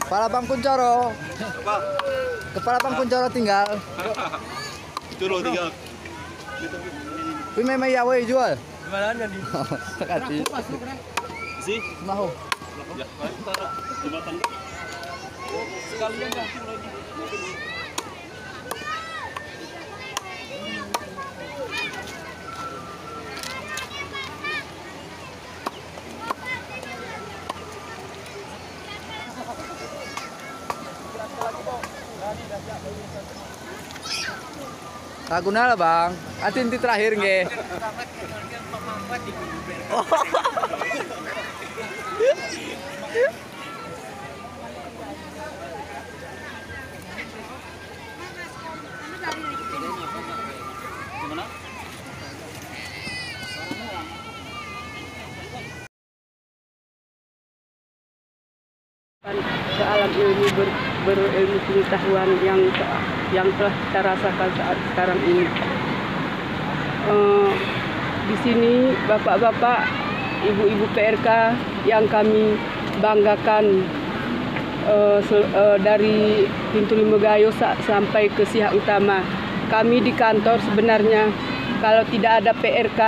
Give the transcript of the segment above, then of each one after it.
Kepala Bang Kuncoro. Apa? Kepala Bang Kuncoro tinggal. Itu loh tinggal. Ini memang ya woi jual. Gimana nih? Kati. Sih? Mau. Ya, jembatan. Sekalian dah. Laguna lah bang. Atin terakhir nge. Gimana? Ke alam ilmu berilmu pengetahuan yang telah kita rasakan saat sekarang ini. Di sini bapak-bapak, ibu-ibu PRK yang kami banggakan dari pintu Limagayo sampai ke Siak Utama. Kami di kantor sebenarnya kalau tidak ada PRK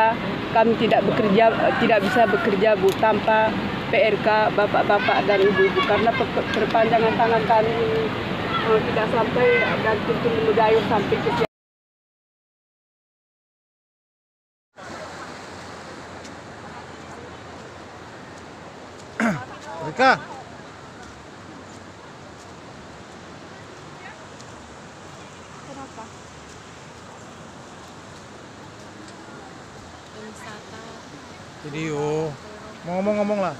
kami tidak bisa bekerja Bu, tanpa PRK bapak-bapak dan ibu-ibu, karena perpanjangan tangan kami ini tidak sampai dan pintu Limagayo sampai ke Siak. Rika. Kenapa? Wisata. Video. Mau ngomong-ngomong lah.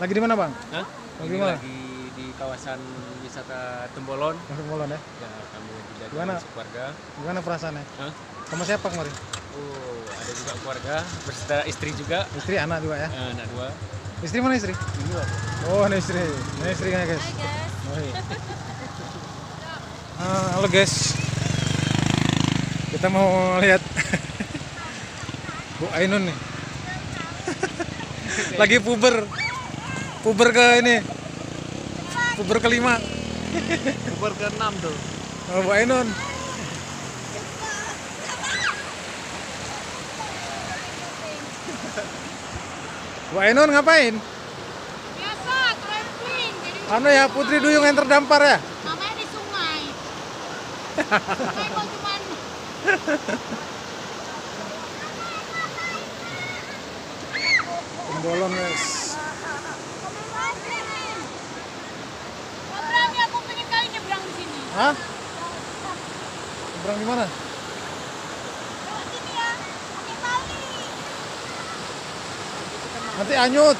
Lagi di mana bang? Hah? Lagi di mana? Lagi di kawasan wisata Tembolon. Masuk Molon ya. Ya, kami tidak Gimana? keluarga. Gimana perasaannya? Hah? Sama siapa kemarin? Oh, ada juga keluarga beserta istri juga. Istri, anak juga ya. Anak dua. Istri mana istri? Ini Bang. Oh ini istrinya guys. Hai guys. Oh, iya. Halo guys. Kita mau lihat Bu Ainun nih. Lagi puber ke ini. Puber kelima. Puber ke-6 tuh. Oh, Bu Ainun. Bu Ainun ngapain? Biasa traveling. Jadi Anu ya, Putri Duyung yang terdampar ya? namanya di sungai. Saya mau cuman Tembolon guys. nggak berani aku pengen kali nyebrang di sini. Hah? Seberang di mana? Lewat sini ya. Pakai tali. Nanti anyut.